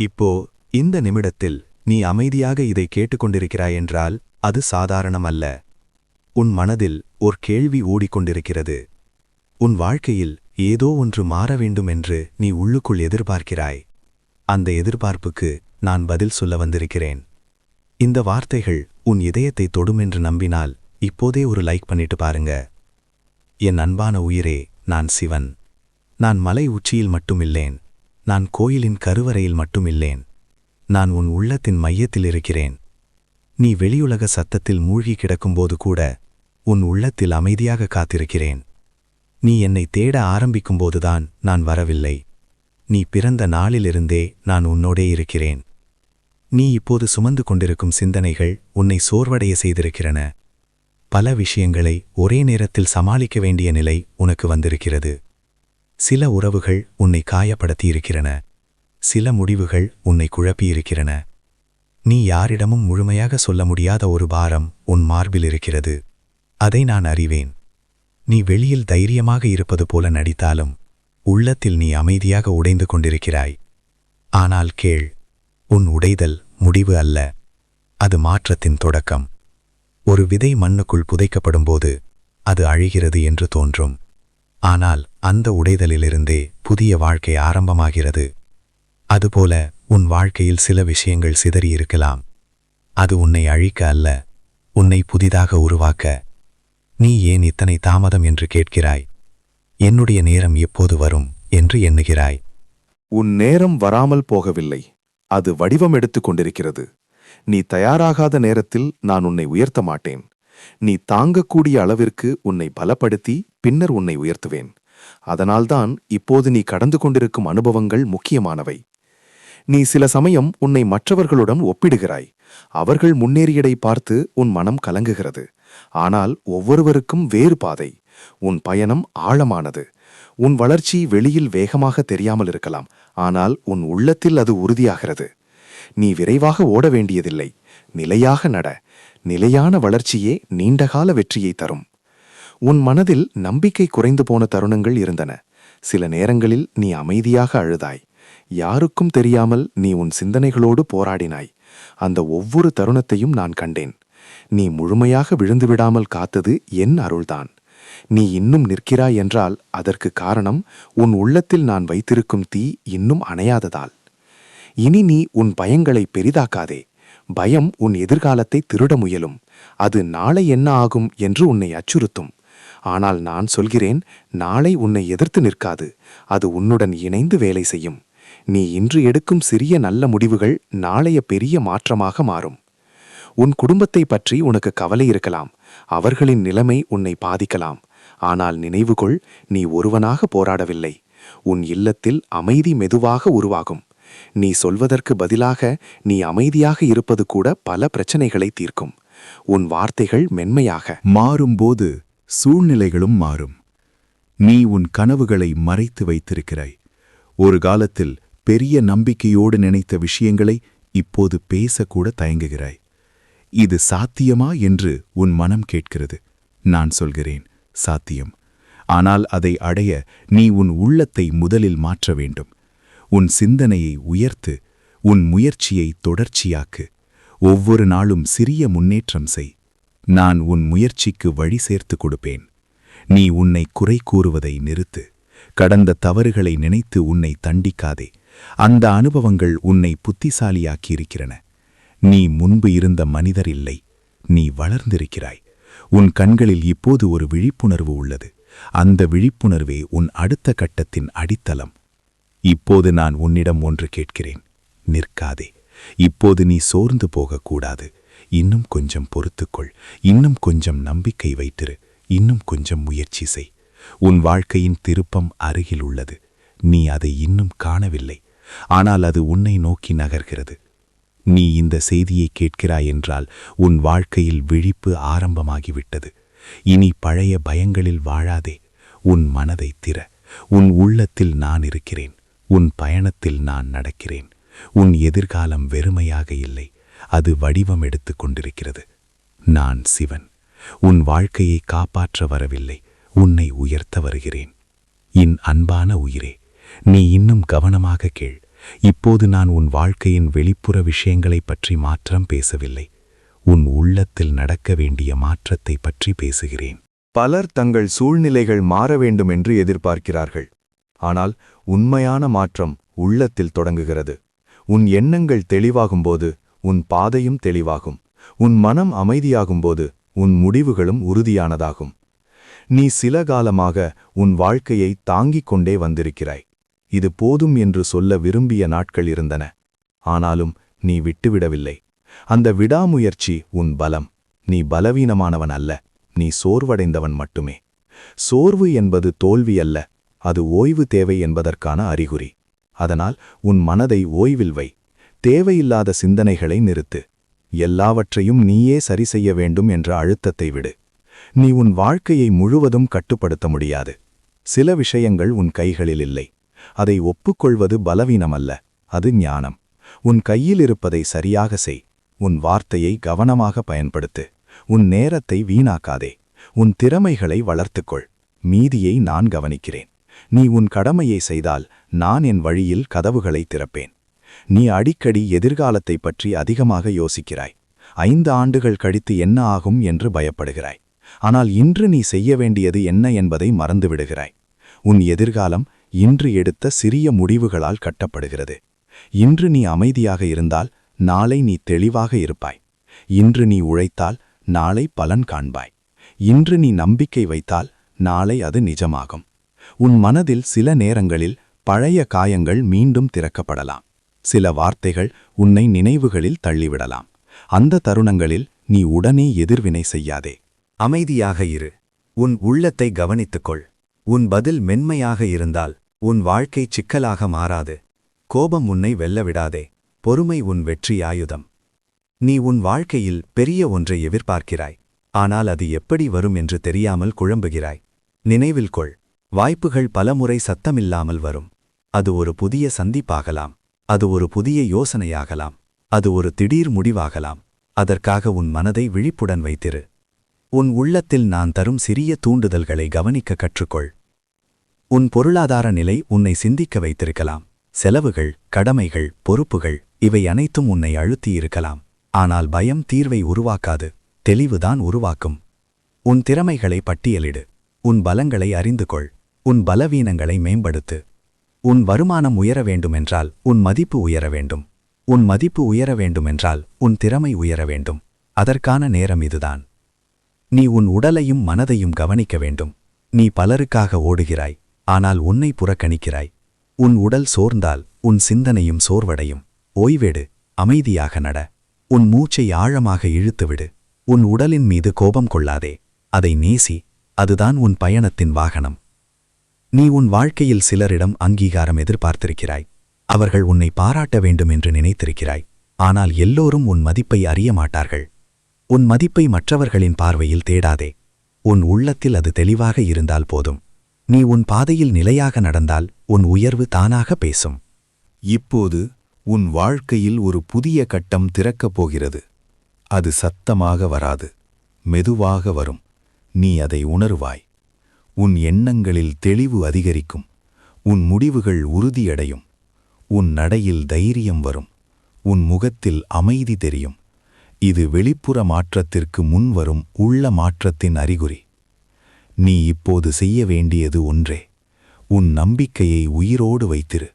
இப்போ இந்த நிமிடத்தில் நீ அமைதியாக இதை கேட்டுக்கொண்டிருக்கிறாயென்றால் அது சாதாரணமல்ல. உன் மனதில் ஒரு கேள்வி ஓடிக்கொண்டிருக்கிறது. உன் வாழ்க்கையில் ஏதோ ஒன்று மாற வேண்டும் என்று நீ உள்ளுக்குள் எதிர்பார்க்கிறாய். அந்த எதிர்பார்ப்புக்கு நான் பதில் சொல்ல வந்திருக்கிறேன். இந்த வார்த்தைகள் உன் இதயத்தை தொடுமென்று நம்பினால் இப்போதே ஒரு லைக் பண்ணிட்டு பாருங்க. என் அன்பான உயிரே, நான் சிவன். நான் மலை உச்சியில் மட்டுமில்லேன். நான் கோயிலின் கருவறையில் மட்டுமில்லேன். நான் உன் உள்ளத்தின் மையத்தில் இருக்கிறேன். நீ வெளியுலக சத்தத்தில் மூழ்கி கிடக்கும்போது கூட உன் உள்ளத்தில் அமைதியாக காத்திருக்கிறேன். நீ என்னை தேட ஆரம்பிக்கும்போதுதான் நான் வரவில்லை. நீ பிறந்த நாளிலிருந்தே நான் உன்னோடே இருக்கிறேன். நீ இப்போது சுமந்து கொண்டிருக்கும் சிந்தனைகள் உன்னை சோர்வடைய செய்திருக்கிறன. பல விஷயங்களை ஒரே நேரத்தில் சமாளிக்க வேண்டிய நிலை உனக்கு வந்திருக்கிறது. சில உறவுகள் உன்னை காயப்படுத்தியிருக்கிறன. சில முடிவுகள் உன்னை குழப்பியிருக்கிறன. நீ யாரிடமும் முழுமையாக சொல்ல முடியாத ஒரு பாரம் உன் மார்பில் இருக்கிறது. அதை நான் அறிவேன். நீ வெளியில் தைரியமாக இருப்பது போல நடித்தாலும் உள்ளத்தில் நீ அமைதியாக உடைந்து கொண்டிருக்கிறாய். ஆனால் கேள், உன் உடைதல் முடிவு அல்ல, அது மாற்றத்தின் தொடக்கம். ஒரு விதை மண்ணுக்குள் புதைக்கப்படும்போது அது அழிகிறது என்று தோன்றும். ஆனால் அந்த உடைதலிலிருந்தே புதிய வாழ்க்கை ஆரம்பமாகிறது. அதுபோல உன் வாழ்க்கையில் சில விஷயங்கள் சிதறியிருக்கலாம். அது உன்னை அழிக்க அல்ல, உன்னை புதிதாக உருவாக்க. நீ ஏன் இத்தனை தாமதம் என்று கேட்கிறாய். என்னுடைய நேரம் எப்போது வரும் என்று எண்ணுகிறாய். உன் நேரம் வராமல் போகவில்லை, அது வடிவம் எடுத்துக் கொண்டிருக்கிறது. நீ தயாராகாத நேரத்தில் நான் உன்னை உயர்த்த மாட்டேன். நீ தாங்கக்கூடிய அளவிற்கு உன்னை பலப்படுத்தி பின்னர் உன்னை உயர்த்துவேன். அதனால்தான் இப்போது நீ கடந்து கொண்டிருக்கும் அனுபவங்கள் முக்கியமானவை. நீ சில சமயம் உன்னை மற்றவர்களுடன் ஒப்பிடுகிறாய். அவர்கள் முன்னேறியதை பார்த்து உன் மனம் கலங்குகிறது. ஆனால் ஒவ்வொருவருக்கும் வேறு பாதை. உன் பயணம் ஆழமானது. உன் வளர்ச்சி வெளியில் வேகமாக தெரியாமல் இருக்கலாம், ஆனால் உன் உள்ளத்தில் அது உறுதியாகிறது. நீ விரைவாக ஓட வேண்டியதில்லை, நிலையாக நட. நிலையான வளர்ச்சியே நீண்டகால வெற்றியை தரும். உன் மனதில் நம்பிக்கை குறைந்து போன தருணங்கள் இருந்தன. சில நேரங்களில் நீ அமைதியாக அழுதாய். யாருக்கும் தெரியாமல் நீ உன் சிந்தனைகளோடு போராடினாய். அந்த ஒவ்வொரு தருணத்தையும் நான் கண்டேன். நீ முழுமையாக விழுந்துவிடாமல் காத்தது என் அருள்தான். நீ இன்னும் நிற்கிறாய் என்றால் அதற்கு காரணம் உன் உள்ளத்தில் நான் வைத்திருக்கும் தீ இன்னும் அணையாததால். இனி நீ உன் பயங்களை பெரிதாக்காதே. பயம் உன் எதிர்காலத்தை திருட முயலும். அது நாளை என்ன ஆகும் என்று உன்னை அச்சுறுத்தும். ஆனால் நான் சொல்கிறேன், நாளை உன்னை எதிர்த்து நிற்காது. அது உன்னுடன் இணைந்து வேலை செய்யும். நீ இன்று எடுக்கும் சிறிய நல்ல முடிவுகள் நாளைய பெரிய மாற்றமாக மாறும். உன் குடும்பத்தை பற்றி உனக்கு கவலை இருக்கலாம். அவர்களின் நிலைமை உன்னை பாதிக்கலாம். ஆனால் நினைவுகொள், நீ ஒருவனாக போராடவில்லை. உன் இல்லத்தில் அமைதி மெதுவாக உருவாகும். நீ சொல்வதற்கு பதிலாக நீ அமைதியாக இருப்பது கூட பல பிரச்சனைகளை தீர்க்கும். உன் வார்த்தைகள் மென்மையாக மாறும்போது சூழ்நிலைகளும் மாறும். நீ உன் கனவுகளை மறைத்து வைத்திருக்கிறாய். ஒரு காலத்தில் பெரிய நம்பிக்கையோடு நினைத்த விஷயங்களை இப்போது பேசக்கூட தயங்குகிறாய். இது சாத்தியமா என்று உன் மனம் கேட்கிறது. நான் சொல்கிறேன், சாத்தியம். ஆனால் அதை அடைய நீ உன் உள்ளத்தை முதலில் மாற்ற வேண்டும். உன் சிந்தனையை உயர்த்து. உன் முயற்சியை தொடர்ச்சியாக்கு. ஒவ்வொரு நாளும் சிறிய முன்னேற்றம் செய். நான் உன் முயற்சிக்கு வழி சேர்த்து கொடுப்பேன். நீ உன்னை குறை கூறுவதை நிறுத்து. கடந்த தவறுகளை நினைத்து உன்னை தண்டிக்காதே. அந்த அனுபவங்கள் உன்னை புத்திசாலியாக்கியிருக்கிறன. நீ முன்பு இருந்த மனிதர் இல்லை, நீ வளர்ந்திருக்கிறாய். உன் கண்களில் இப்போது ஒரு விழிப்புணர்வு உள்ளது. அந்த விழிப்புணர்வே உன் அடுத்த கட்டத்தின் அடித்தளம். இப்போது நான் உன்னிடம் ஒன்று கேட்கிறேன், நிற்காதே. இப்போது நீ சோர்ந்து போகக்கூடாது. இன்னும் கொஞ்சம் பொறுத்துக்கொள். இன்னும் கொஞ்சம் நம்பிக்கை வைத்திரு. இன்னும் கொஞ்சம் முயற்சி செய். உன் வாழ்க்கையின் திருப்பம் அருகில் உள்ளது. நீ அதை இன்னும் காணவில்லை, ஆனால் அது உன்னை நோக்கி நகர்கிறது. நீ இந்த செய்தியை கேட்கிறாய் என்றால் உன் வாழ்க்கையில் விழிப்பு ஆரம்பமாகிவிட்டது. இனி பழைய பயங்களில் வாழாதே. உன் மனதை திற. உன் உள்ளத்தில் நான் இருக்கிறேன். உன் பயணத்தில் நான் நடக்கிறேன். உன் எதிர்காலம் வெறுமையாக இல்லை, அது வடிவம் எடுத்துக் கொண்டிருக்கிறது. நான் சிவன். உன் வாழ்க்கையை காப்பாற்ற வரவில்லை, உன்னை உயர்த்த வருகிறேன். என் அன்பான உயிரே, நீ இன்னும் கவனமாக கேள். இப்போது நான் உன் வாழ்க்கையின் வெளிப்புற விஷயங்களைப் பற்றி மாற்றம் பேசவில்லை, உன் உள்ளத்தில் நடக்க வேண்டிய மாற்றத்தை பற்றி பேசுகிறேன். பலர் தங்கள் சூழ்நிலைகள் மாற வேண்டும் என்று எதிர்பார்க்கிறார்கள். ஆனால் உண்மையான மாற்றம் உள்ளத்தில் தொடங்குகிறது. உன் எண்ணங்கள் தெளிவாகும்போது உன் பாதையும் தெளிவாகும். உன் மனம் அமைதியாகும்போது உன் முடிவுகளும் உறுதியானதாகும். நீ சில காலமாக உன் வாழ்க்கையை தாங்கிக் கொண்டே வந்திருக்கிறாய். இது போதும் என்று சொல்ல விரும்பிய நாட்கள் இருந்தன. ஆனாலும் நீ விட்டுவிடவில்லை. அந்த விடாமுயற்சி உன் பலம். நீ பலவீனமானவன் அல்ல, நீ சோர்வடைந்தவன் மட்டுமே. சோர்வு என்பது தோல்வி அல்ல, அது ஓய்வு தேவை என்பதற்கான அறிகுறி. அதனால் உன் மனதை ஓய்வில் வை. தேவையில்லாத சிந்தனைகளை நிறுத்து. எல்லாவற்றையும் நீயே சரி செய்ய வேண்டும் என்ற அழுத்தத்தை விடு. நீ உன் வாழ்க்கையை முழுவதும் கட்டுப்படுத்த முடியாது. சில விஷயங்கள் உன் கைகளில் இல்லை. அதை ஒப்புக்கொள்வது பலவீனமல்ல, அது ஞானம். உன் கையில் இருப்பதை சரியாக செய். உன் வார்த்தையை கவனமாக பயன்படுத்து. உன் நேரத்தை வீணாக்காதே. உன் திறமைகளை வளர்த்துக்கொள். மீதியை நான் கவனிக்கிறேன். நீ உன் கடமையை செய்தால் நான் என் வழியில் கதவுகளை திறப்பேன். நீ அடிக்கடி எதிர்காலத்தை பற்றி அதிகமாக யோசிக்கிறாய். 5 ஆண்டுகள் கழித்து என்ன ஆகும் என்று பயப்படுகிறாய். ஆனால் இன்று நீ செய்ய வேண்டியது என்ன என்பதை மறந்துவிடுகிறாய். உன் எதிர்காலம் இன்று எடுத்த சிறிய முடிவுகளால் கட்டப்படுகிறது. இன்று நீ அமைதியாக இருந்தால் நாளை நீ தெளிவாக இருப்பாய். இன்று நீ உழைத்தால் நாளை பலன் காண்பாய். இன்று நீ நம்பிக்கை வைத்தால் நாளை அது நிஜமாகும். உன் மனதில் சில நேரங்களில் பழைய காயங்கள் மீண்டும் திறக்கப்படலாம். சில வார்த்தைகள் உன்னை நினைவுகளில் தள்ளிவிடலாம். அந்த தருணங்களில் நீ உடனே எதிர்வினை செய்யாதே. அமைதியாக இரு. உன் உள்ளத்தை கவனித்துக்கொள். உன் பதில் மென்மையாக இருந்தால் உன் வாழ்க்கை சிக்கலாக மாறாது. கோபம் உன்னை வெல்லவிடாதே. பொறுமை உன் வெற்றி ஆயுதம். நீ உன் வாழ்க்கையில் பெரிய ஒன்றை எதிர்பார்க்கிறாய். ஆனால் அது எப்படி வரும் என்று தெரியாமல் குழம்புகிறாய். நினைவில் கொள், வாய்ப்புகள் பலமுறை சத்தமில்லாமல் வரும். அது ஒரு புதிய சந்திப்பாகலாம். அது ஒரு புதிய யோசனையாகலாம். அது ஒரு திடீர் முடிவாகலாம். அதற்காக உன் மனதை விழிப்புடன் வைத்திரு. உன் உள்ளத்தில் நான் தரும் சிறிய தூண்டுதல்களை கவனிக்க கற்றுக்கொள். உன் பொருளாதார நிலை உன்னை சிந்திக்க வைத்திருக்கலாம். செலவுகள், கடமைகள், பொறுப்புகள் இவை அனைத்தும் உன்னை அழுத்தியிருக்கலாம். ஆனால் பயம் தீர்வை உருவாக்காது, தெளிவுதான் உருவாக்கும். உன் திறமைகளை பட்டியலிடு. உன் பலங்களை அறிந்து கொள். உன் பலவீனங்களை மேம்படுத்து. உன் வருமானம் உயர வேண்டுமென்றால் உன் மதிப்பு உயர வேண்டும். உன் மதிப்பு உயர வேண்டுமென்றால் உன் திறமை உயர வேண்டும். அதற்கான நேரம் இதுதான். நீ உன் உடலையும் மனதையும் கவனிக்க வேண்டும். நீ பலருக்காக ஓடுகிறாய், ஆனால் உன்னை புறக்கணிக்கிறாய். உன் உடல் சோர்ந்தால் உன் சிந்தனையும் சோர்வடையும். ஓய்வெடு, அமைதியாக நட. உன் மூச்சை ஆழமாக இழுத்துவிடு. உன் உடலின் மீது கோபம் கொள்ளாதே, அதை நேசி. அதுதான் உன் பயணத்தின் வாகனம். நீ உன் வாழ்க்கையில் சிலரிடம் அங்கீகாரம் எதிர்பார்த்திருக்கிறாய். அவர்கள் உன்னை பாராட்ட வேண்டும் என்று நினைத்திருக்கிறாய். ஆனால் எல்லோரும் உன் மதிப்பை அறிய மாட்டார்கள். உன் மதிப்பை மற்றவர்களின் பார்வையில் தேடாதே. உன் உள்ளத்தில் அது தெளிவாக இருந்தால் போதும். நீ உன் பாதையில் நிலையாக நடந்தால் உன் உயர்வு தானாக பேசும். இப்போது உன் வாழ்க்கையில் ஒரு புதிய கட்டம் திறக்கப் போகிறது. அது சத்தமாக வராது, மெதுவாக வரும். நீ அதை உணருவாய். உன் எண்ணங்களில் தெளிவு அதிகரிக்கும். உன் முடிவுகள் உறுதியடையும். உன் நடையில் தைரியம் வரும். உன் முகத்தில் அமைதி தெரியும். இது வெளிப்புற மாற்றத்திற்கு முன்வரும் உள்ள மாற்றத்தின் அறிகுறி. நீ இப்போது செய்ய வேண்டியது ஒன்றே. உன் நம்பிக்கையை உயிரோடு வைத்திரு.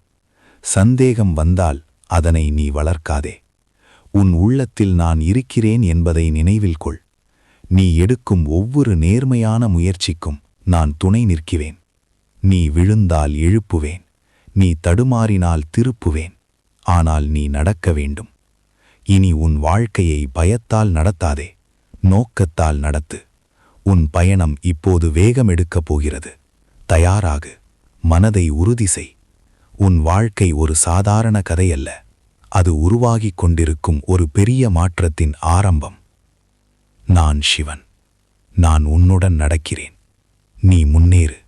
சந்தேகம் வந்தால் அதனை நீ வளர்க்காதே. உன் உள்ளத்தில் நான் இருக்கிறேன் என்பதை நினைவில் கொள். நீ எடுக்கும் ஒவ்வொரு நேர்மையான முயற்சிக்கும் நான் துணை நிற்கிறேன். நீ விழுந்தால் எழுப்புவேன். நீ தடுமாறினால் திருப்புவேன். ஆனால் நீ நடக்க வேண்டும். இனி உன் வாழ்க்கையை பயத்தால் நடத்தாதே, நோக்கத்தால் நடத்து. உன் பயணம் இப்போது வேகமெடுக்கப் போகிறது. தயாராகு. மனதை உறுதி செய். உன் வாழ்க்கை ஒரு சாதாரண கதையல்ல. அது உருவாகிக் கொண்டிருக்கும் ஒரு பெரிய மாற்றத்தின் ஆரம்பம். நான் சிவன். நான் உன்னுடன் நடக்கிறேன். நீ முன்னேறு.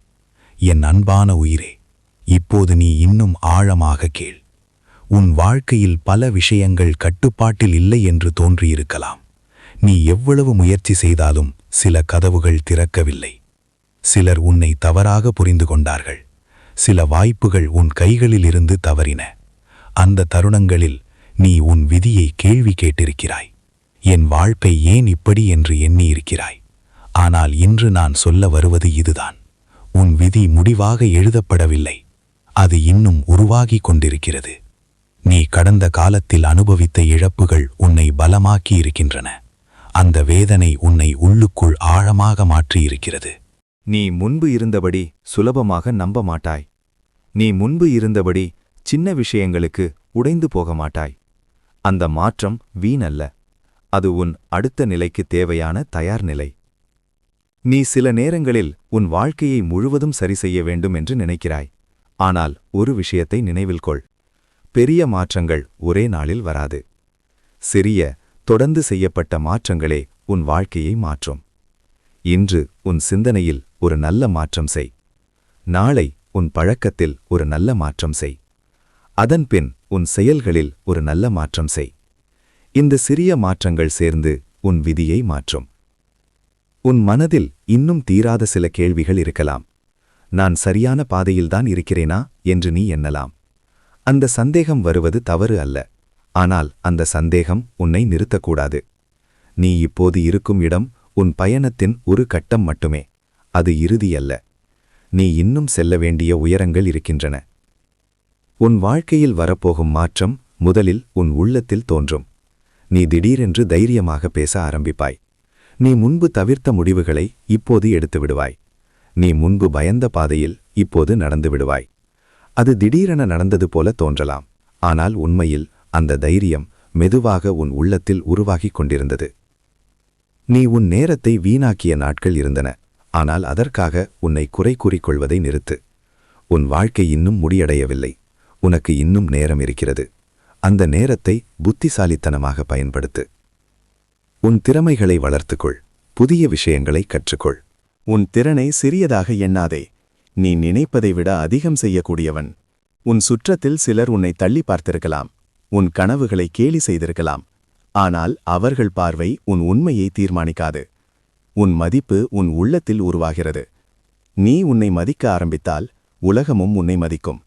என் அன்பான உயிரே, இப்போது நீ இன்னும் ஆழமாக கேள். உன் வாழ்க்கையில் பல விஷயங்கள் கட்டுப்பாட்டில் இல்லை என்று தோன்றியிருக்கலாம். நீ எவ்வளவு முயற்சி செய்தாலும் சில கதவுகள் திறக்கவில்லை. சிலர் உன்னை தவறாக புரிந்து கொண்டார்கள். சில வாய்ப்புகள் உன் கைகளிலிருந்து தவறின. அந்த தருணங்களில் நீ உன் விதியை கேள்வி கேட்டிருக்கிறாய். என் வாழ்க்கை ஏன் இப்படி என்று எண்ணியிருக்கிறாய். ஆனால் இன்று நான் சொல்ல வருவது இதுதான். உன் விதி முடிவாக எழுதப்படவில்லை. அது இன்னும் உருவாகிக் கொண்டிருக்கிறது. நீ கடந்த காலத்தில் அனுபவித்த இழப்புகள் உன்னை பலமாக்கி இருக்கின்றன. அந்த வேதனை உன்னை உள்ளுக்குள் ஆழமாக மாற்றியிருக்கிறது. நீ முன்பு இருந்தபடி சுலபமாக நம்ப மாட்டாய். நீ முன்பு இருந்தபடி சின்ன விஷயங்களுக்கு உடைந்து போக மாட்டாய். அந்த மாற்றம் வீணல்ல. அது உன் அடுத்த நிலைக்கு தேவையான தயார் நிலை. நீ சில நேரங்களில் உன் வாழ்க்கையை முழுவதும் சரி செய்ய வேண்டும் என்று நினைக்கிறாய். ஆனால் ஒரு விஷயத்தை நினைவில் கொள். பெரிய மாற்றங்கள் ஒரே நாளில் வராது. சிறிய, தொடர்ந்து செய்யப்பட்ட மாற்றங்களே உன் வாழ்க்கையை மாற்றும். இன்று உன் சிந்தனையில் ஒரு நல்ல மாற்றம் செய். நாளை உன் பழக்கத்தில் ஒரு நல்ல மாற்றம் செய். அதன்பின் உன் செயல்களில் ஒரு நல்ல மாற்றம் செய். இந்த சிறிய மாற்றங்கள் சேர்ந்து உன் விதியை மாற்றும். உன் மனதில் இன்னும் தீராத சில கேள்விகள் இருக்கலாம். நான் சரியான பாதையில்தான் இருக்கிறேனா என்று நீ எண்ணலாம். அந்த சந்தேகம் வருவது தவறு அல்ல. ஆனால் அந்த சந்தேகம் உன்னை நிறுத்தக்கூடாது. நீ இப்போது இருக்கும் இடம் உன் பயணத்தின் ஒரு கட்டம் மட்டுமே. அது இறுதியல்ல. நீ இன்னும் செல்ல வேண்டிய உயரங்கள் இருக்கின்றன. உன் வாழ்க்கையில் வரப்போகும் மாற்றம் முதலில் உன் உள்ளத்தில் தோன்றும். நீ திடீரென்று தைரியமாக பேச ஆரம்பிப்பாய். நீ முன்பு தவிர்த்த முடிவுகளை இப்போது எடுத்து விடுவாய். நீ முன்பு பயந்த பாதையில் இப்போது நடந்து விடுவாய். அது திடீரென நடந்தது போல தோன்றலாம். ஆனால் உண்மையில் அந்த தைரியம் மெதுவாக உன் உள்ளத்தில் உருவாகிக் கொண்டிருந்தது. நீ உன் நேரத்தை வீணாக்கிய நாட்கள் இருந்தன. ஆனால் அதற்காக உன்னை குறை கூறிக்கொள்வதை நிறுத்து. உன் வாழ்க்கை இன்னும் முடியடையவில்லை. உனக்கு இன்னும் நேரம் இருக்கிறது. அந்த நேரத்தை புத்திசாலித்தனமாக பயன்படுத்து. உன் திறமைகளை வளர்த்துக்கொள். புதிய விஷயங்களை கற்றுக்கொள். உன் திறனை சிறியதாக எண்ணாதே. நீ நினைப்பதை விட அதிகம் செய்யக்கூடியவன். உன் சுற்றத்தில் சிலர் உன்னை தள்ளி பார்த்திருக்கலாம். உன் கனவுகளை கேலி செய்திருக்கலாம். ஆனால் அவர்கள் பார்வை உன் உண்மையை தீர்மானிக்காது. உன் மதிப்பு உன் உள்ளத்தில் உருவாகிறது. நீ உன்னை மதிக்க ஆரம்பித்தால் உலகமும் உன்னை மதிக்கும்.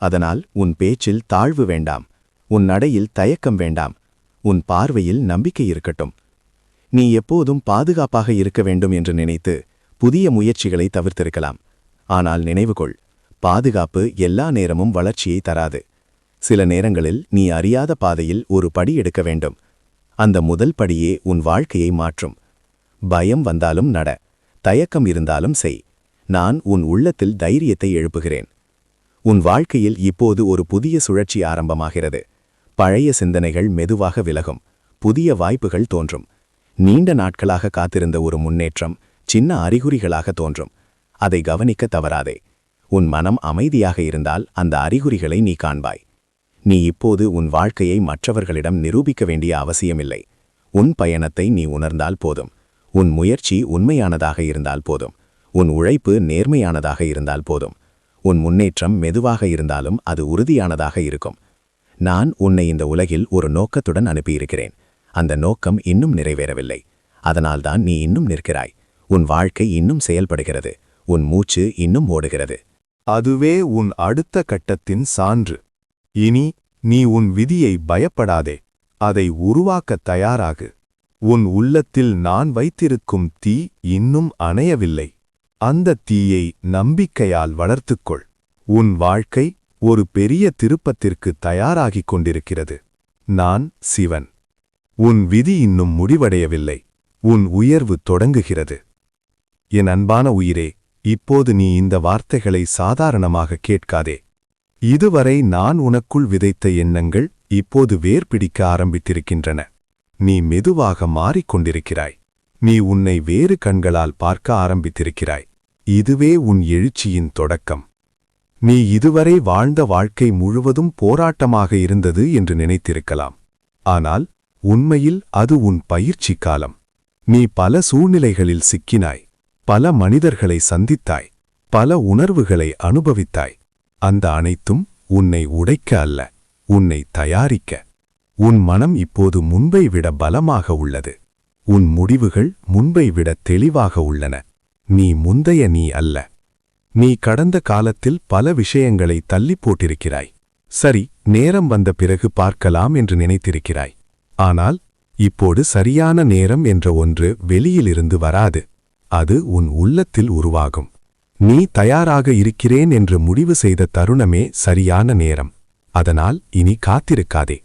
அதனால் உன் பேச்சில் தாழ்வு வேண்டாம். உன் நடையில் தயக்கம் வேண்டாம். உன் பார்வையில் நம்பிக்கை இருக்கட்டும். நீ எப்போதும் பாதுகாப்பாக இருக்க வேண்டும் என்று நினைத்து புதிய முயற்சிகளை தவிர்த்திருக்கலாம். ஆனால் நினைவுகொள், பாதுகாப்பு எல்லா நேரமும் வளர்ச்சியை தராது. சில நேரங்களில் நீ அறியாத பாதையில் ஒரு படி எடுக்க வேண்டும். அந்த முதல் படியே உன் வாழ்க்கையை மாற்றும். பயம் வந்தாலும் நட. தயக்கம் இருந்தாலும் செய். நான் உன் உள்ளத்தில் தைரியத்தை எழுப்புகிறேன். உன் வாழ்க்கையில் இப்போது ஒரு புதிய சுழற்சி ஆரம்பமாகிறது. பழைய சிந்தனைகள் மெதுவாக விலகும். புதிய வாய்ப்புகள் தோன்றும். நீண்ட நாட்களாக காத்திருந்த ஒரு முன்னேற்றம் சின்ன அறிகுறிகளாக தோன்றும். அதை கவனிக்க தவறாதே. உன் மனம் அமைதியாக இருந்தால் அந்த அறிகுறிகளை நீ காண்பாய். நீ இப்போது உன் வாழ்க்கையை மற்றவர்களிடம் நிரூபிக்க வேண்டிய அவசியமில்லை. உன் பயணத்தை நீ உணர்ந்தால் போதும். உன் முயற்சி உண்மையானதாக இருந்தால் போதும். உன் உழைப்பு நேர்மையானதாக இருந்தால் போதும். உன் முன்னேற்றம் மெதுவாக இருந்தாலும் அது உறுதியானதாக இருக்கும். நான் உன்னை இந்த உலகில் ஒரு நோக்கத்துடன் அனுப்பியிருக்கிறேன். அந்த நோக்கம் இன்னும் நிறைவேறவில்லை. அதனால்தான் நீ இன்னும் நிற்கிறாய். உன் வாழ்க்கை இன்னும் செயல்படுகிறது. உன் மூச்சு இன்னும் ஓடுகிறது. அதுவே உன் அடுத்த கட்டத்தின் சான்று. இனி நீ உன் விதியை பயப்படாதே. அதை உருவாக்கத் தயாராகு. உன் உள்ளத்தில் நான் வைத்திருக்கும் தீ இன்னும் அணையவில்லை. அந்த தீயை நம்பிக்கையால் வளர்த்துக்கொள். உன் வாழ்க்கை ஒரு பெரிய திருப்பத்திற்கு தயாராகிக் கொண்டிருக்கிறது. நான் சிவன். உன் விதி இன்னும் முடிவடையவில்லை. உன் உயர்வு தொடங்குகிறது. என் அன்பான உயிரே, இப்போது நீ இந்த வார்த்தைகளை சாதாரணமாக கேட்காதே. இதுவரை நான் உனக்குள் விதைத்த எண்ணங்கள் இப்போது வேர் பிடிக்க ஆரம்பித்திருக்கின்றன. நீ மெதுவாக மாறிக்கொண்டிருக்கிறாய். நீ உன்னை வேறு கண்களால் பார்க்க ஆரம்பித்திருக்கிறாய். இதுவே உன் எழுச்சியின் தொடக்கம். நீ இதுவரை வாழ்ந்த வாழ்க்கை முழுவதும் போராட்டமாக இருந்தது என்று நினைத்திருக்கலாம். ஆனால் உண்மையில் அது உன் பயிற்சி காலம். நீ பல சூழ்நிலைகளில் சிக்கினாய். பல மனிதர்களை சந்தித்தாய். பல உணர்வுகளை அனுபவித்தாய். அந்த அனைத்தும் உன்னை உடைக்க அல்ல, உன்னை தயாரிக்க. உன் மனம் இப்போது முன்பை விட பலமாக உள்ளது. உன் முடிவுகள் முன்பை விட தெளிவாக உள்ளன. நீ முந்தைய நீ அல்ல. நீ கடந்த காலத்தில் பல விஷயங்களை தள்ளிப் போட்டிருக்கிறாய். சரி, நேரம் வந்த பிறகு பார்க்கலாம் என்று நினைத்திருக்கிறாய். ஆனால் இப்போது சரியான நேரம் என்ற ஒன்று வெளியிலிருந்து வராது. அது உன் உள்ளத்தில் உருவாகும். நீ தயாராக இருக்கிறேன் என்று முடிவு செய்த தருணமே சரியான நேரம். அதனால் இனி காத்திருக்காதே.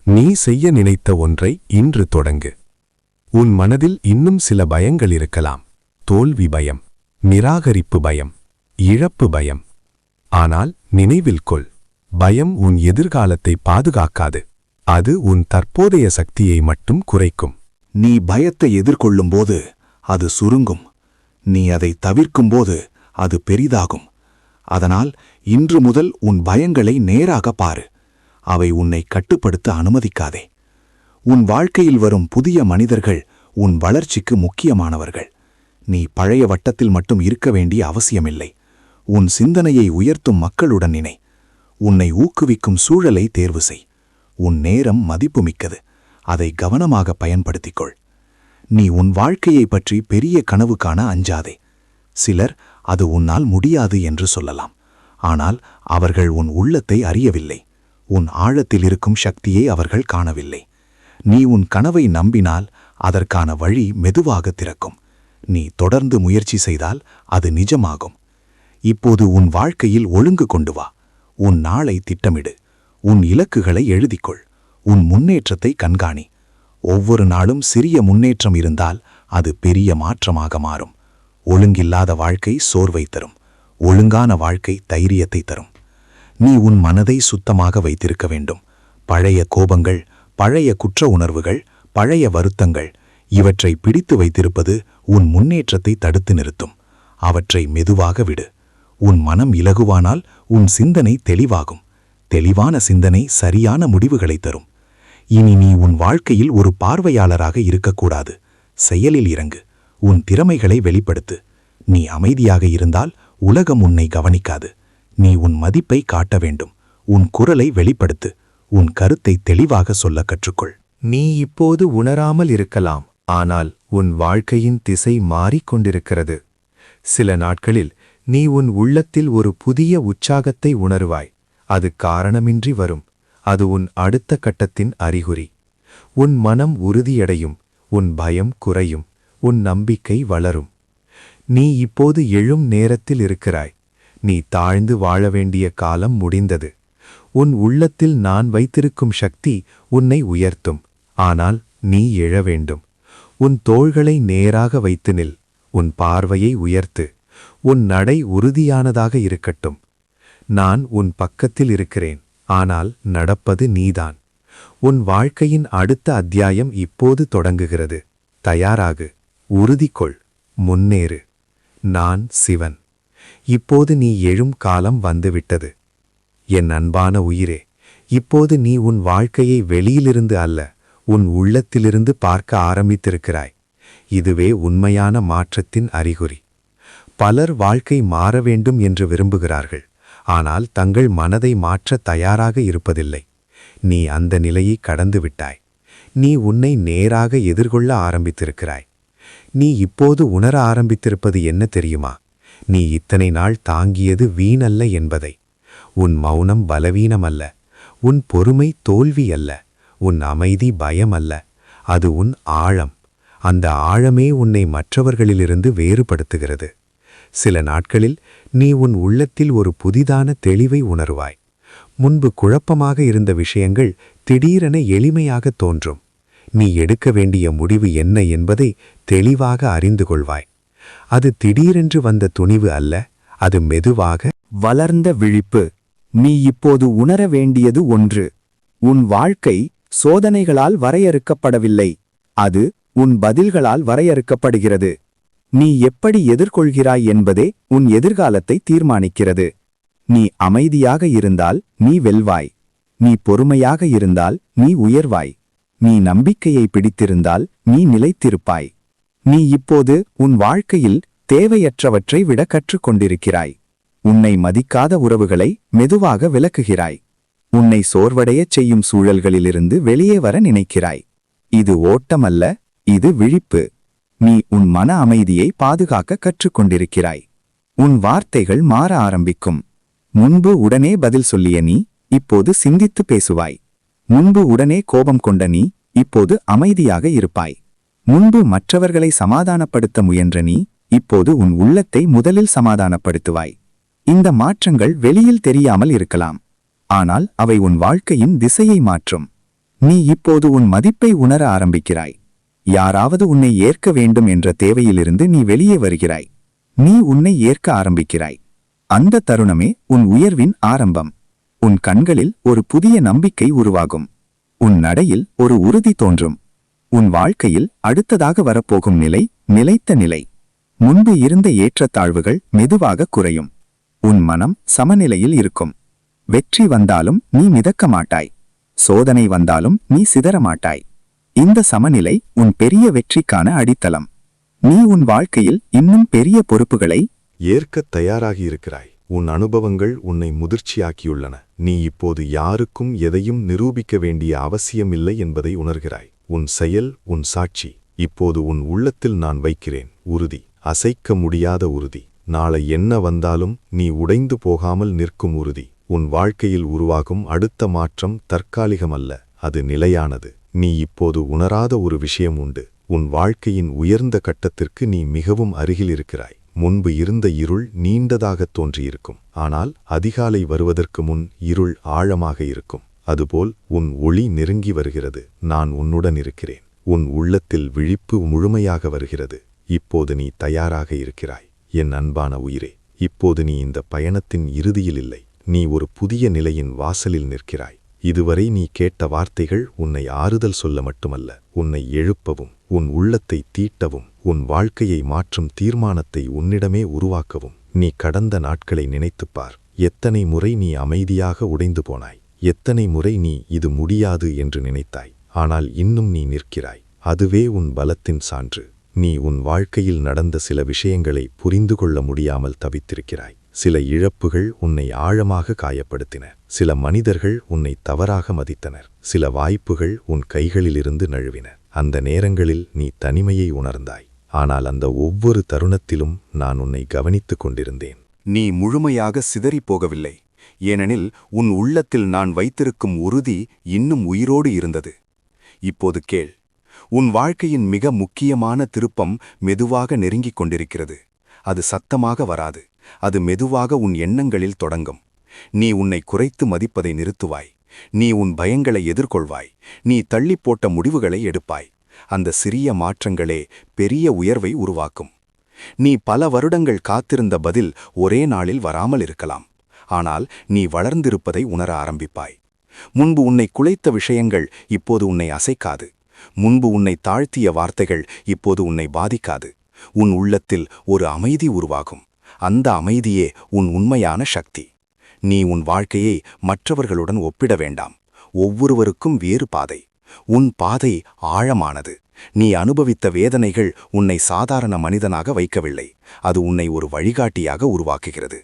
நீ செய்ய நினைத்த ஒன்றை இன்று தொடங்கு. உன் மனதில் இன்னும் சில பயங்கள் இருக்கலாம். தோல்வி பயம், நிராகரிப்பு பயம், இழப்பு பயம். ஆனால் நினைவில் கொள், பயம் உன் எதிர்காலத்தை பாதுகாக்காது. அது உன் தற்போதைய சக்தியை மட்டும் குறைக்கும். நீ பயத்தை எதிர்கொள்ளும்போது அது சுருங்கும். நீ அதை தவிர்க்கும்போது அது பெரிதாகும். அதனால் இன்று முதல் உன் பயங்களை நேராக பாரு. அவை உன்னை கட்டுப்படுத்த அனுமதிக்காதே. உன் வாழ்க்கையில் வரும் புதிய மனிதர்கள் உன் வளர்ச்சிக்கு முக்கியமானவர்கள். நீ பழைய வட்டத்தில் மட்டும் இருக்க வேண்டிய அவசியமில்லை. உன் சிந்தனையை உயர்த்தும் மக்களுடன் நினை. உன்னை ஊக்குவிக்கும் சூழலை தேர்வு செய். உன் நேரம் மதிப்புமிக்கது. அதை கவனமாக பயன்படுத்திக்கொள். நீ உன் வாழ்க்கையை பற்றி பெரிய கனவு காண அஞ்சாதே. சிலர் அது உன்னால் முடியாது என்று சொல்லலாம். ஆனால் அவர்கள் உன் உள்ளத்தை அறியவில்லை. உன் ஆழத்தில் இருக்கும் சக்தியை அவர்கள் காணவில்லை. நீ உன் கனவை நம்பினால் அதற்கான வழி மெதுவாக திறக்கும். நீ தொடர்ந்து முயற்சி செய்தால் அது நிஜமாகும். இப்போது உன் வாழ்க்கையில் ஒழுங்கு கொண்டு வா. உன் நாளை திட்டமிடு. உன் இலக்குகளை எழுதிக்கொள். உன் முன்னேற்றத்தை கண்காணி. ஒவ்வொரு நாளும் சிறிய முன்னேற்றம் இருந்தால் அது பெரிய மாற்றமாக மாறும். ஒழுங்கில்லாத வாழ்க்கை சோர்வை தரும். ஒழுங்கான வாழ்க்கை தைரியத்தை தரும். நீ உன் மனதை சுத்தமாக வைத்திருக்க வேண்டும். பழைய கோபங்கள், பழைய குற்ற உணர்வுகள், பழைய வருத்தங்கள் இவற்றை பிடித்து வைத்திருப்பது உன் முன்னேற்றத்தை தடுத்து நிறுத்தும். அவற்றை மெதுவாக விடு. உன் மனம் இலகுவானால் உன் சிந்தனை தெளிவாகும். தெளிவான சிந்தனை சரியான முடிவுகளை தரும். இனி நீ உன் வாழ்க்கையில் ஒரு பார்வையாளராக இருக்கக்கூடாது. செயலில் இறங்கு. உன் திறமைகளை வெளிப்படுத்து. நீ அமைதியாக இருந்தால் உலகம் உன்னை கவனிக்காது. நீ உன் மதிப்பை காட்ட வேண்டும். உன் குரலை வெளிப்படுத்து. உன் கருத்தை தெளிவாக சொல்ல கற்றுக்கொள். நீ இப்போது உணராமல் இருக்கலாம். ஆனால் உன் வாழ்க்கையின் திசை மாறிக்கொண்டிருக்கிறது. சில நாட்களில் நீ உன் உள்ளத்தில் ஒரு புதிய உற்சாகத்தை உணர்வாய். அது காரணமின்றி வரும். அது உன் அடுத்த கட்டத்தின் அறிகுறி. உன் மனம் உறுதியடையும். உன் பயம் குறையும். உன் நம்பிக்கை வளரும். நீ இப்போது எழும் நேரத்தில் இருக்கிறாய். நீ தாழ்ந்து வாழ வேண்டிய காலம் முடிந்தது. உன் உள்ளத்தில் நான் வைத்திருக்கும் சக்தி உன்னை உயர்த்தும். ஆனால் நீ எழ வேண்டும். உன் தோள்களை நேராக வைத்து நில். உன் பார்வையை உயர்த்து. உன் நடை உறுதியானதாக இருக்கட்டும். நான் உன் பக்கத்தில் இருக்கிறேன். ஆனால் நடப்பது நீதான். உன் வாழ்க்கையின் அடுத்த அத்தியாயம் இப்போது தொடங்குகிறது. தயாராகு. உறுதிக்கொள். முன்னேறு. நான் சிவன். இப்போது நீ எழும் காலம் வந்துவிட்டது. என் அன்பான உயிரே, இப்போது நீ உன் வாழ்க்கையை வெளியிலிருந்து அல்ல, உன் உள்ளத்திலிருந்து பார்க்க ஆரம்பித்திருக்கிறாய். இதுவே உண்மையான மாற்றத்தின் அறிகுறி. பலர் வாழ்க்கை மாற வேண்டும் என்று விரும்புகிறார்கள். ஆனால் தங்கள் மனதை மாற்ற தயாராக இருப்பதில்லை. நீ அந்த நிலையை கடந்துவிட்டாய். நீ உன்னை நேராக எதிர்கொள்ள ஆரம்பித்திருக்கிறாய். நீ இப்போது உணர ஆரம்பித்திருப்பது என்ன தெரியுமா? நீ இத்தனை நாள் தாங்கியது வீணல்ல என்பதை. உன் மௌனம் பலவீனமல்ல. உன் பொறுமை தோல்வி அல்ல. உன் அமைதி பயம் அல்ல. அது உன் ஆழம். அந்த ஆழமே உன்னை மற்றவர்களிலிருந்து வேறுபடுத்துகிறது. சில நாட்களில் நீ உன் உள்ளத்தில் ஒரு புதிதான தெளிவை உணர்வாய். முன்பு குழப்பமாக இருந்த விஷயங்கள் திடீரென எளிமையாக தோன்றும். நீ எடுக்க வேண்டிய முடிவு என்ன என்பதை தெளிவாக அறிந்து கொள்வாய். அது திடீரென்று வந்த துணிவு அல்ல, அது மெதுவாக வளர்ந்த விழிப்பு. நீ இப்போது உணர வேண்டியது ஒன்று. உன் வாழ்க்கை சோதனைகளால் வரையறுக்கப்படவில்லை. அது உன் பதில்களால் வரையறுக்கப்படுகிறது. நீ எப்படி எதிர்கொள்கிறாய் என்பதே உன் எதிர்காலத்தை தீர்மானிக்கிறது. நீ அமைதியாக இருந்தால் நீ வெல்வாய். நீ பொறுமையாக இருந்தால் நீ உயர்வாய். நீ நம்பிக்கையை பிடித்திருந்தால் நீ நிலைத்திருப்பாய். நீ இப்போது உன் வாழ்க்கையில் தேவையற்றவற்றை விட கற்றுக்கொண்டிருக்கிறாய். உன்னை மதிக்காத உறவுகளை மெதுவாக விலக்குகிறாய். உன்னை சோர்வடையச் செய்யும் சூழல்களிலிருந்து வெளியே வர நினைக்கிறாய். இது ஓட்டமல்ல, இது விழிப்பு. நீ உன் மன அமைதியை பாதுகாக்க கற்றுக்கொண்டிருக்கிறாய். உன் வார்த்தைகள் மாற ஆரம்பிக்கும். முன்பு உடனே பதில் சொல்லிய நீ இப்போது சிந்தித்து பேசுவாய். முன்பு உடனே கோபம் கொண்ட நீ இப்போது அமைதியாக இருப்பாய். முன்பு மற்றவர்களை சமாதானப்படுத்த முயன்ற நீ இப்போது உன் உள்ளத்தை முதலில் சமாதானப்படுத்துவாய். இந்த மாற்றங்கள் வெளியில் தெரியாமல் இருக்கலாம், ஆனால் அவை உன் வாழ்க்கையின் திசையை மாற்றும். நீ இப்போது உன் மதிப்பை உணர ஆரம்பிக்கிறாய். யாராவது உன்னை ஏற்க வேண்டும் என்ற தேவையிலிருந்து நீ வெளியே வருகிறாய். நீ உன்னை ஏற்க ஆரம்பிக்கிறாய். அந்த தருணமே உன் உயர்வின் ஆரம்பம். உன் கண்களில் ஒரு புதிய நம்பிக்கை உருவாகும். உன் நடையில் ஒரு உறுதி தோன்றும். உன் வாழ்க்கையில் அடுத்ததாக வரப்போகும் நிலை நிலைத்த நிலை. முன்பு இருந்த ஏற்றத்தாழ்வுகள் மெதுவாக குறையும். உன் மனம் சமநிலையில் இருக்கும். வெற்றி வந்தாலும் நீ மிதக்க மாட்டாய். சோதனை வந்தாலும் நீ சிதறமாட்டாய். இந்த சமநிலை உன் பெரிய வெற்றிக்கான அடித்தளம். நீ உன் வாழ்க்கையில் இன்னும் பெரிய பொறுப்புகளை ஏற்கத் தயாராகியிருக்கிறாய். உன் அனுபவங்கள் உன்னை முதிர்ச்சியாக்கியுள்ளன. நீ இப்போது யாருக்கும் எதையும் நிரூபிக்க வேண்டிய அவசியமில்லை என்பதை உணர்கிறாய். உன் செயல் உன் சாட்சி. இப்போது உன் உள்ளத்தில் நான் வைக்கிறேன் உறுதி, அசைக்க முடியாத உறுதி. நாளை என்ன வந்தாலும் நீ உடைந்து போகாமல் நிற்கும் உறுதி. உன் வாழ்க்கையில் உருவாகும் அடுத்த மாற்றம் தற்காலிகமல்ல, அது நிலையானது. நீ இப்போது உணராத ஒரு விஷயம் உண்டு. உன் வாழ்க்கையின் உயர்ந்த கட்டத்திற்கு நீ மிகவும் அருகில் இருக்கிறாய். முன்பு இருந்த இருள் நீண்டதாகத் தோன்றியிருக்கும், ஆனால் அதிகாலை வருவதற்கு முன் இருள் ஆழமாக இருக்கும். அதுபோல் உன் ஒளி நெருங்கி வருகிறது. நான் உன்னுடன் இருக்கிறேன். உன் உள்ளத்தில் விழிப்பு முழுமையாக வருகிறது. இப்போது நீ தயாராக இருக்கிறாய். என் அன்பான உயிரே, இப்போது நீ இந்த பயணத்தின் இறுதியில் இல்லை. நீ ஒரு புதிய நிலையின் வாசலில் நிற்கிறாய். இதுவரை நீ கேட்ட வார்த்தைகள் உன்னை ஆறுதல் சொல்ல மட்டுமல்ல, உன்னை எழுப்பவும், உன் உள்ளத்தை தீட்டவும், உன் வாழ்க்கையை மாற்றும் தீர்மானத்தை உன்னிடமே உருவாக்கவும். நீ கடந்த நாட்களை நினைத்துப்பார். எத்தனை முறை நீ அமைதியாக உடைந்து போனாய். எத்தனை முறை நீ இது முடியாது என்று நினைத்தாய். ஆனால் இன்னும் நீ நிற்கிறாய். அதுவே உன் பலத்தின் சான்று. நீ உன் வாழ்க்கையில் நடந்த சில விஷயங்களை புரிந்து கொள்ள முடியாமல் தவித்திருக்கிறாய். சில இழப்புகள் உன்னை ஆழமாக காயப்படுத்தின. சில மனிதர்கள் உன்னை தவறாக மதித்தனர். சில வாய்ப்புகள் உன் கைகளிலிருந்து நழுவின. அந்த நேரங்களில் நீ தனிமையை உணர்ந்தாய். ஆனால் அந்த ஒவ்வொரு தருணத்திலும் நான் உன்னை கவனித்துக் கொண்டிருந்தேன். நீ முழுமையாக சிதறிப் போகவில்லை. ஏனெனில் உன் உள்ளத்தில் நான் வைத்திருக்கும் உறுதி இன்னும் உயிரோடு இருந்தது. இப்போது கேள். உன் வாழ்க்கையின் மிக முக்கியமான திருப்பம் மெதுவாக நெருங்கிக் கொண்டிருக்கிறது. அது சத்தமாக வராது. அது மெதுவாக உன் எண்ணங்களில் தொடங்கும். நீ உன்னை குறைத்து மதிப்பதை நிறுத்துவாய். நீ உன் பயங்களை எதிர்கொள்வாய். நீ தள்ளிப் போட்ட முடிவுகளை எடுப்பாய். அந்த சிறிய மாற்றங்களே பெரிய உயர்வை உருவாக்கும். நீ பல வருடங்கள் காத்திருந்த பதில் ஒரே நாளில் வராமல் இருக்கலாம். ஆனால் நீ வளர்ந்திருப்பதை உணர ஆரம்பிப்பாய். முன்பு உன்னை குலைத்த விஷயங்கள் இப்போது உன்னை அசைக்காது. முன்பு உன்னை தாழ்த்திய வார்த்தைகள் இப்போது உன்னை பாதிக்காது. உன் உள்ளத்தில் ஒரு அமைதி உருவாகும். அந்த அமைதியே உன் உண்மையான சக்தி. நீ உன் வாழ்க்கையை மற்றவர்களுடன் ஒப்பிட வேண்டாம். ஒவ்வொருவருக்கும் வேறு பாதை. உன் பாதை ஆழமானது. நீ அனுபவித்த வேதனைகள் உன்னை சாதாரண மனிதனாக வைக்கவில்லை. அது உன்னை ஒரு வழிகாட்டியாக உருவாக்குகிறது.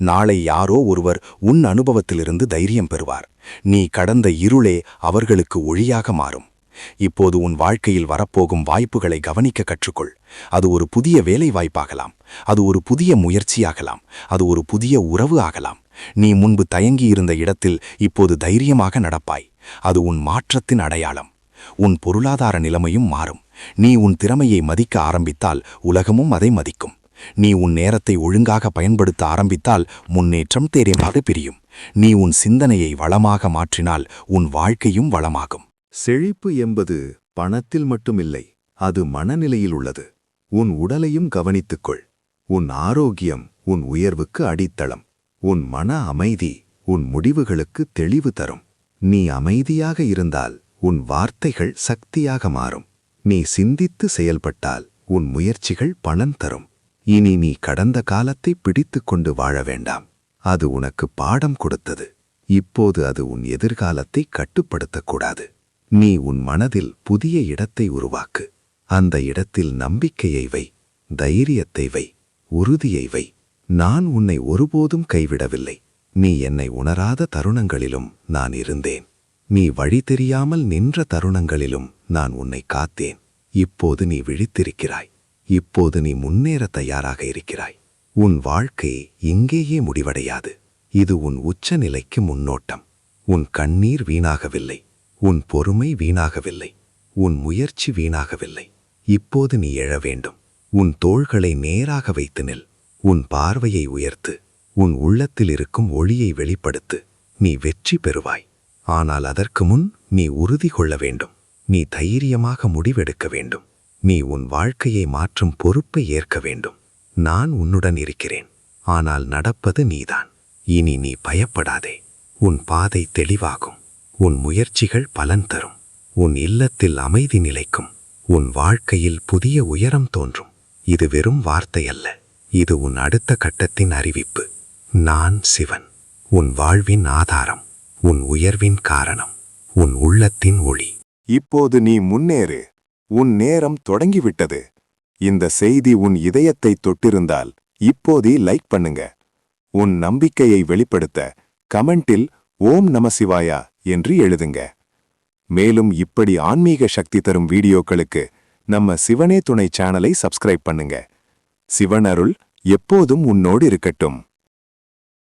நாளை யாரோ ஒருவர் உன் அனுபவத்திலிருந்து தைரியம் பெறுவார். நீ கடந்த இருளே அவர்களுக்கு ஒளியாக மாறும். இப்போது உன் வாழ்க்கையில் வரப்போகும் வாய்ப்புகளை கவனிக்க கற்றுக்கொள். அது ஒரு புதிய வேலை வாய்ப்பாகலாம். அது ஒரு புதிய முயற்சியாகலாம். அது ஒரு புதிய உறவு ஆகலாம். நீ முன்பு தயங்கியிருந்த இடத்தில் இப்போது தைரியமாக நடப்பாய். அது உன் மாற்றத்தின் அடையாளம். உன் பொருளாதார நிலைமையும் மாறும். நீ உன் திறமையை மதிக்க ஆரம்பித்தால் உலகமும் அதை மதிக்கும். நீ உன் நேரத்தை ஒழுங்காக பயன்படுத்த ஆரம்பித்தால் முன்னேற்றம் தேரியமாக பிரியும். நீ உன் சிந்தனையை வளமாக மாற்றினால் உன் வாழ்க்கையும் வளமாகும். செழிப்பு என்பது பணத்தில் மட்டுமில்லை, அது மனநிலையில் உள்ளது. உன் உடலையும் கவனித்துக்கொள். உன் ஆரோக்கியம் உன் உயர்வுக்கு அடித்தளம். உன் மன அமைதி உன் முடிவுகளுக்கு தெளிவு தரும். நீ அமைதியாக இருந்தால் உன் வார்த்தைகள் சக்தியாக மாறும். நீ சிந்தித்து செயல்பட்டால் உன் முயற்சிகள் பலன் தரும். இனி நீ கடந்த காலத்தை பிடித்துக் கொண்டு வாழ வேண்டாம். அது உனக்கு பாடம் கொடுத்தது. இப்போது அது உன் எதிர்காலத்தை கட்டுப்படுத்தக்கூடாது. நீ உன் மனதில் புதிய இடத்தை உருவாக்கு. அந்த இடத்தில் நம்பிக்கையை வை, தைரியத்தை வை, உறுதியை வை. நான் உன்னை ஒருபோதும் கைவிடவில்லை. நீ என்னை உணராத தருணங்களிலும் நான் இருந்தேன். நீ வழி தெரியாமல் நின்ற தருணங்களிலும் நான் உன்னை காத்தேன். இப்போது நீ விழித்திருக்கிறாய். இப்போது நீ முன்னேற தயாராக இருக்கிறாய். உன் வாழ்க்கை இங்கேயே முடிவடையாது. இது உன் உச்சநிலைக்கு முன்னோட்டம். உன் கண்ணீர் வீணாகவில்லை, உன் பொறுமை வீணாகவில்லை, உன் முயற்சி வீணாகவில்லை. இப்போது நீ எழ வேண்டும். உன் தோள்களை நேராக வைத்து நில். உன் பார்வையை உயர்த்து. உன் உள்ளத்தில் இருக்கும் ஒளியை வெளிப்படுத்து. நீ வெற்றி பெறுவாய். ஆனால் அதற்கு முன் நீ உறுதி கொள்ள வேண்டும். நீ தைரியமாக முடிவெடுக்க வேண்டும். நீ உன் வாழ்க்கையை மாற்றும் பொறுப்பை ஏற்க வேண்டும். நான் உன்னுடன் இருக்கிறேன். ஆனால் நடப்பது நீதான். இனி நீ பயப்படாதே. உன் பாதை தெளிவாகும். உன் முயற்சிகள் பலன் தரும். உன் இல்லத்தில் அமைதி நிலைக்கும். உன் வாழ்க்கையில் புதிய உயரம் தோன்றும். இது வெறும் வார்த்தை அல்ல, இது உன் அடுத்த கட்டத்தின் அறிவிப்பு. நான் சிவன், உன் வாழ்வின் ஆதாரம், உன் உயர்வின் காரணம், உன் உள்ளத்தின் ஒளி. இப்போது நீ முன்னேறு. உன் நேரம் தொடங்கிவிட்டது. இந்த செய்தி உன் இதயத்தை தொட்டிருந்தால் இப்போதே லைக் பண்ணுங்க. உன் நம்பிக்கையை வெளிப்படுத்த கமெண்டில் ஓம் நம சிவாயா என்று எழுதுங்க. மேலும் இப்படி ஆன்மீக சக்தி தரும் வீடியோக்களுக்கு நம்ம சிவனே துணை சேனலை சப்ஸ்கிரைப் பண்ணுங்க. சிவன் அருள் எப்போதும் உன்னோடு இருக்கட்டும்.